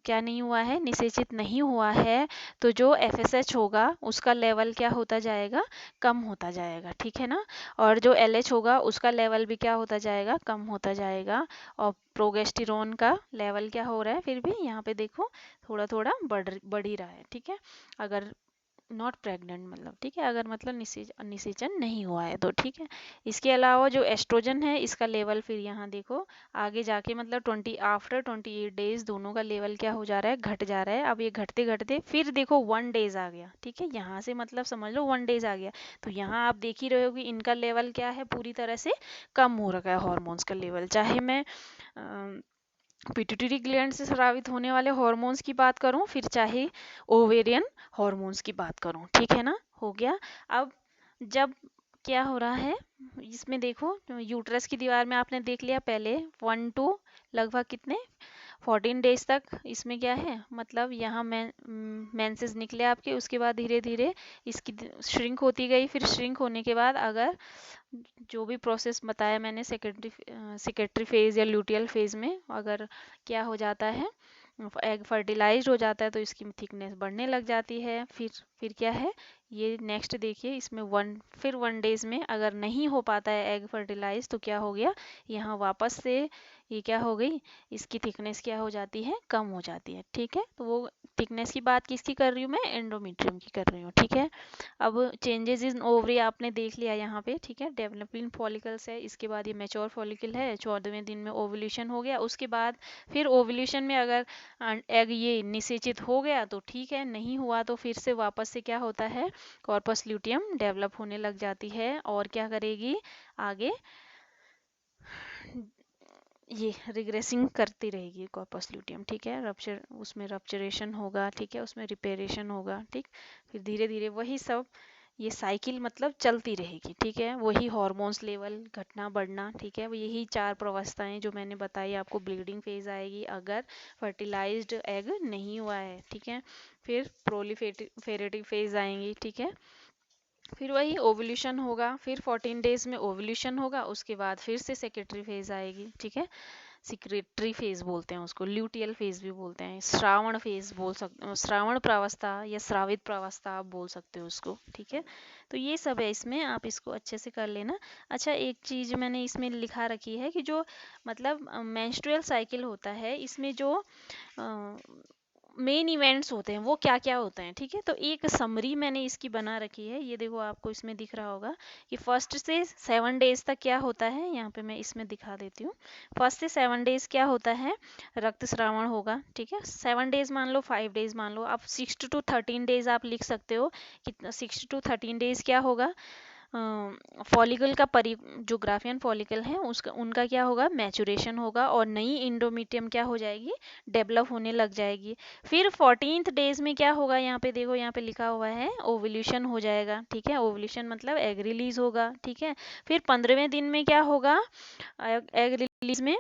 क्या नहीं हुआ है, निषेचित नहीं हुआ है, तो जो एफएसएच होगा उसका लेवल क्या होता जाएगा, कम होता जाएगा, ठीक है ना, और जो एलएच होगा उसका लेवल भी क्या होता जाएगा, कम होता जाएगा, और प्रोगेस्टेरॉन का लेवल क्या हो रहा है, फिर भी यहाँ पे देखो थोड़ा थोड़ा बढ़ ही रहा है, ठीक है, अगर नॉट प्रेग्नेंट मतलब, ठीक है, अगर मतलब निषेचन नहीं हुआ है तो, ठीक है। इसके अलावा जो एस्ट्रोजन है इसका लेवल फिर यहाँ देखो आगे जाके मतलब 28 डेज दोनों का लेवल क्या हो जा रहा है, घट जा रहा है। अब ये घटते घटते फिर देखो 1 डेज आ गया, ठीक है, यहाँ से मतलब समझ लो 1 डेज आ गया, तो यहाँ आप देख ही रहे हो कि इनका लेवल क्या है, पूरी तरह से कम हो रखा है हॉर्मोन्स का लेवल। चाहे मैं पिट्यूटरी ग्लैंड से स्रावित होने वाले हॉर्मोन्स की बात करूं, फिर चाहे ओवेरियन हॉर्मोन्स की बात करूं, ठीक है ना, हो गया। अब जब क्या हो रहा है, इसमें देखो यूट्रस की दीवार में आपने देख लिया पहले 1 to लगभग कितने 14 डेज तक, इसमें क्या है, मतलब यहाँ मेंसेस निकले आपके, उसके बाद धीरे धीरे इसकी श्रिंक होती गई, फिर श्रिंक होने के बाद अगर जो भी प्रोसेस बताया मैंने सेक्रेटरी फेज या ल्यूटियल फेज में अगर क्या हो जाता है, एग फर्टिलाइज्ड हो जाता है, तो इसकी थिकनेस बढ़ने लग जाती है। फिर क्या है, ये नेक्स्ट देखिए, इसमें 1 डेज में अगर नहीं हो पाता है एग फर्टिलाइज, तो क्या हो गया, यहाँ वापस से ये क्या हो गई, इसकी थिकनेस क्या हो जाती है, कम हो जाती है, ठीक है। तो वो थिकनेस की बात किसकी कर रही हूँ मैं, एंडोमेट्रियम की कर रही हूँ, ठीक है। अब चेंजेस इन ओवरी आपने देख लिया यहाँ पे, ठीक है, डेवलपिंग फॉलिकल्स है, इसके बाद ये मैच्योर फॉलिकल है, 14वें दिन में ओवुलेशन हो गया, उसके बाद फिर ओवुलेशन में अगर एग ये निषेचित हो गया तो ठीक है, नहीं हुआ तो फिर से वापस से क्या होता है, कॉर्पस ल्यूटियम डेवलप होने लग जाती है और क्या करेगी आगे, ये रिग्रेसिंग करती रहेगी कॉर्पस ल्यूटियम, ठीक है, रप्चर उसमें रप्चरेशन होगा, ठीक है, उसमें रिपेरेशन होगा, ठीक, फिर धीरे धीरे वही सब ये साइकिल मतलब चलती रहेगी, ठीक है। वही हॉर्मोन्स लेवल घटना बढ़ना, ठीक है। यही 4 प्रवस्थाएं जो मैंने बताई आपको। ब्लीडिंग फेज आएगी अगर फर्टिलाइज्ड एग नहीं हुआ है, ठीक है। फिर प्रोलिफेरेटिव फेज आएंगी, ठीक है। फिर वही ओवुलेशन होगा, फिर 14 डेज में ओवुलेशन होगा, उसके बाद फिर से सेक्रेटरी फेज आएगी, ठीक है। सिक्रेटरी फेज बोलते हैं उसको, ल्यूटियल फेज भी बोलते हैं, श्रावण फेज बोल सकते, श्रावण प्रावस्था या श्रावित प्रावस्था आप बोल सकते हो उसको, ठीक है। तो ये सब है इसमें, आप इसको अच्छे से कर लेना। अच्छा, एक चीज मैंने इसमें लिखा रखी है कि जो मतलब मेंस्ट्रुअल साइकिल होता है, इसमें जो मेन इवेंट्स होते हैं वो क्या क्या होते हैं, ठीक है। तो एक समरी मैंने इसकी बना रखी है, ये देखो आपको इसमें दिख रहा होगा कि फर्स्ट से 7 डेज तक क्या होता है। यहाँ पे मैं इसमें दिखा देती हूँ। फर्स्ट से 7 डेज क्या होता है, रक्तस्रावन होगा, ठीक है। 7 डेज मान लो, 5 डेज मान लो, आप 6 to 13 डेज आप लिख सकते हो। कितना 6 to 13 डेज क्या होगा, फॉलिकल का जो ग्राफियन फॉलिकल है उसका उनका क्या होगा, मैचुरेशन होगा और नई इंडोमीटियम क्या हो जाएगी, डेवलप होने लग जाएगी। फिर 14th डेज में क्या होगा, यहाँ पे देखो, यहाँ पे लिखा हुआ है ओवुलेशन हो जाएगा, ठीक है। ओवुलेशन मतलब एग रिलीज होगा, ठीक है। फिर 15वें दिन में क्या होगा, एग रिलीज में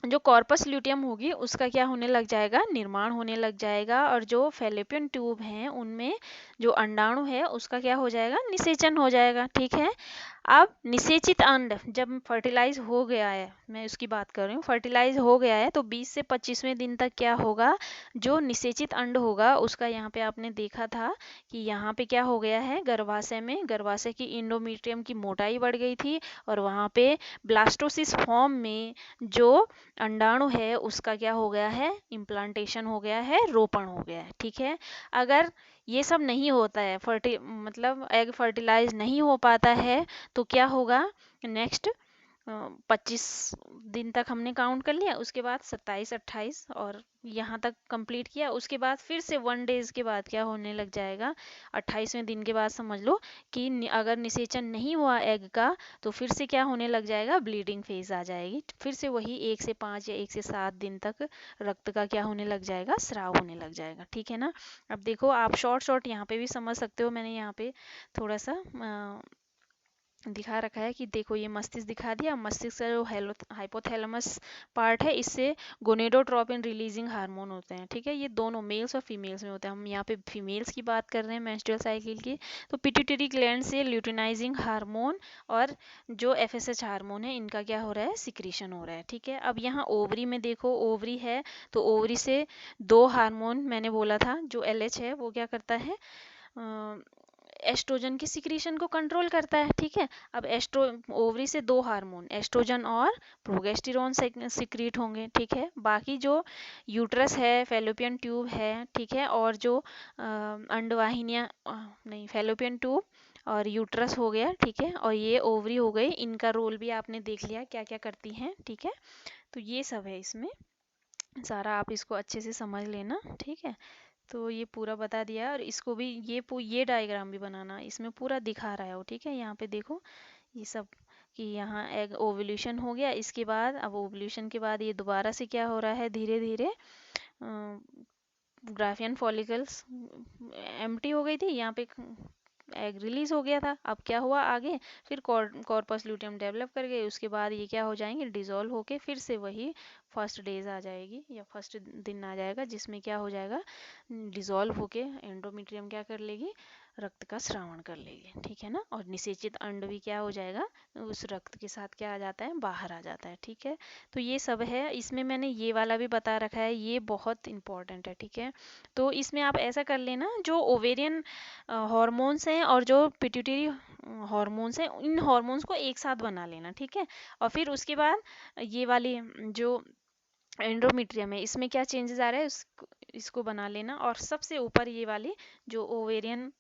जो कॉर्पस ल्यूटियम होगी उसका क्या होने लग जाएगा, निर्माण होने लग जाएगा। और जो फेलोपियन ट्यूब हैं उनमें जो अंडाणु है उसका क्या हो जाएगा, निषेचन हो जाएगा, ठीक है। अब निषेचित अंड जब फर्टिलाइज हो गया है, मैं उसकी बात कर रही हूँ, फर्टिलाइज हो गया है तो 20 से 25वें दिन तक क्या होगा, जो निषेचित अंड होगा उसका, यहाँ पे आपने देखा था कि यहाँ पे क्या हो गया है, गर्भाशय में, गर्भाशय की इंडोमीट्रियम की मोटाई बढ़ गई थी और वहाँ पे ब्लास्टोसिस फॉर्म में जो अंडाणु है उसका क्या हो गया है, इम्प्लांटेशन हो गया है, रोपण हो गया है, ठीक है। अगर ये सब नहीं होता है, मतलब एग फर्टिलाइज नहीं हो पाता है, तो क्या होगा, नेक्स्ट 25 दिन तक हमने काउंट कर लिया, उसके बाद 27 28 और यहाँ तक कंप्लीट किया, उसके बाद फिर से 1 डेज के बाद क्या होने लग जाएगा, 28वें दिन के बाद समझ लो कि अगर निषेचन नहीं हुआ एग का तो फिर से क्या होने लग जाएगा, ब्लीडिंग फेज आ जाएगी। फिर से वही 1 से 5 या 1 से 7 दिन तक रक्त का क्या होने लग जाएगा, स्राव होने लग जाएगा, ठीक है ना। अब देखो आप शॉर्ट शॉर्ट यहाँ पे भी समझ सकते हो, मैंने यहाँ पे थोड़ा सा दिखा रखा है कि देखो, ये मस्तिष्क दिखा दिया। मस्तिष्क का जो हाइपोथैलेमस पार्ट है, इससे गोनेडोट्रोपिन रिलीजिंग हार्मोन होते हैं, ठीक है। ये दोनों मेल्स और फीमेल्स में होते हैं, हम यहाँ पे फीमेल्स की बात कर रहे हैं मेंस्ट्रुअल साइकिल की। तो पिट्यूटरी ग्लैंड से ल्यूटिनाइजिंग हार्मोन और जो एफएसएच हार्मोन है, इनका क्या हो रहा है, सिक्रीशन हो रहा है, ठीक है। अब यहाँ ओवरी में देखो, ओवरी है तो ओवरी से 2 हार्मोन मैंने बोला था, जो एलएच है वो क्या करता है, एस्ट्रोजन की सिक्रीशन को कंट्रोल करता है, ठीक है। अब ओवरी से 2 हार्मोन, एस्ट्रोजन और प्रोगेस्टेरोन सिक्रीट होंगे, ठीक है। बाकी जो यूट्रस है, फेलोपियन ट्यूब है, ठीक है, और जो अंडवाहिनियां, नहीं, फेलोपियन ट्यूब और यूट्रस हो गया, ठीक है, और ये ओवरी हो गई, इनका रोल भी आपने देख लिया क्या क्या करती हैं, ठीक है। तो ये सब है इसमें सारा, आप इसको अच्छे से समझ लेना, ठीक है। तो ये पूरा बता दिया, और इसको भी ये डायग्राम भी बनाना, इसमें पूरा दिखा रहा है वो, ठीक है। यहाँ पे देखो ये सब कि यहाँ एग ओवुलेशन हो गया, इसके बाद अब ओवुलेशन के बाद ये दोबारा से क्या हो रहा है, धीरे धीरे ग्राफियन फॉलिकल्स एम्प्टी हो गई थी, यहाँ पे एग रिलीज हो गया था। अब क्या हुआ आगे, फिर कॉर्पस ल्यूटियम डेवलप कर गए, उसके बाद ये क्या हो जाएंगे, डिसॉल्व होके फिर से वही फर्स्ट डेज आ जाएगी या फर्स्ट दिन आ जाएगा, जिसमें क्या हो जाएगा, डिसॉल्व होके एंडोमेट्रियम क्या कर लेगी, रक्त का स्रावण कर लेगी, ठीक है ना। और निषेचित अंड भी क्या हो जाएगा, उस रक्त के साथ क्या आ जाता है, बाहर आ जाता है, ठीक है। तो ये सब है इसमें, मैंने ये वाला भी बता रखा है, ये बहुत इंपॉर्टेंट है, ठीक है। तो इसमें आप ऐसा कर लेना, जो ओवेरियन हॉर्मोन्स हैं और जो पिट्यूटरी हॉर्मोन्स हैं, इन हॉर्मोन्स को एक साथ बना लेना, ठीक है। और फिर उसके बाद ये वाली जो एंडोमेट्रियम है, इसमें क्या चेंजेस आ रहे हैं, इसको बना लेना। और सबसे ऊपर ये वाली जो ओवेरियन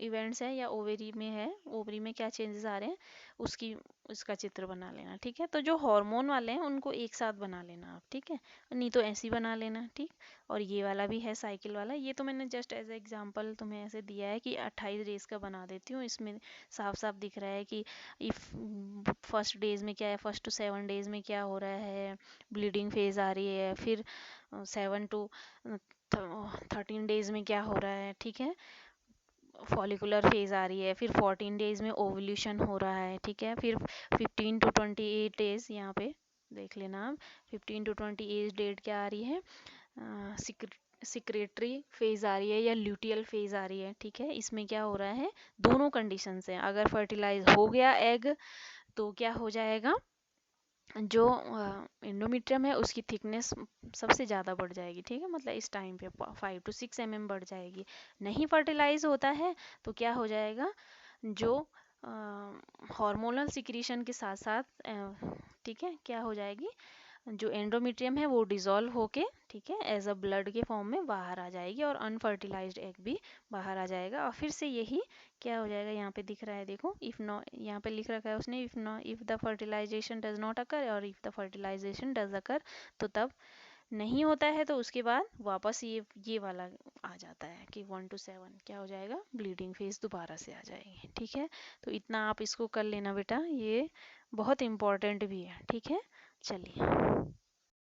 इवेंट्स है या ओवेरी में है, ओवरी में क्या चेंजेस आ रहे हैं उसकी, उसका चित्र बना लेना, ठीक है। तो जो हार्मोन वाले हैं उनको एक साथ बना लेना आप, ठीक है, नहीं तो ऐसे ही बना लेना, ठीक। और ये वाला भी है साइकिल वाला, ये तो मैंने जस्ट एज एग्जांपल तुम्हें ऐसे दिया है कि 28 डेज का बना देती हूँ। इसमें साफ साफ दिख रहा है कि इफ फर्स्ट डेज में क्या है, फर्स्ट टू 7 डेज में क्या हो रहा है, ब्लीडिंग फेज आ रही है, फिर 7 to 13 डेज में क्या हो रहा है, ठीक है। फॉलिकुलर फेज आ रही है, फिर 14 डेज में ओवल्यूशन हो रहा है, ठीक है, फिर 15 टू 28 डेज, यहाँ पे देख लेना आप, 15 टू 28 डेट क्या आ रही है, सिक्रेटरी फेज आ रही है या ल्यूटियल फेज आ रही है, ठीक है। इसमें क्या हो रहा है, दोनों कंडीशंस हैं। अगर फर्टिलाइज हो गया एग तो क्या हो जाएगा, जो एंडोमेट्रियम है उसकी थिकनेस सबसे ज़्यादा बढ़ जाएगी, ठीक है, मतलब इस टाइम पे 5 to 6 mm बढ़ जाएगी। नहीं फर्टिलाइज होता है तो क्या हो जाएगा, जो हार्मोनल सिक्रीशन के साथ साथ ठीक है क्या हो जाएगी, जो एंडोमेट्रियम है वो डिजोल्व होके, ठीक है, एज अ ब्लड के फॉर्म में बाहर आ जाएगी और अनफर्टिलाइज्ड एग भी बाहर आ जाएगा। और फिर से यही क्या हो जाएगा, यहाँ पे दिख रहा है देखो, इफ नॉट, यहाँ पे लिख रखा है उसने, if the fertilization does not occur और if the fertilization does occur, तो तब नहीं होता है तो उसके बाद वापस ये वाला आ जाता है कि 1 to 7 क्या हो जाएगा, ब्लीडिंग फेज दोबारा से आ जाएगी, ठीक है। तो इतना आप इसको कर लेना बेटा, ये बहुत इम्पोर्टेंट भी है, ठीक है। चलिए।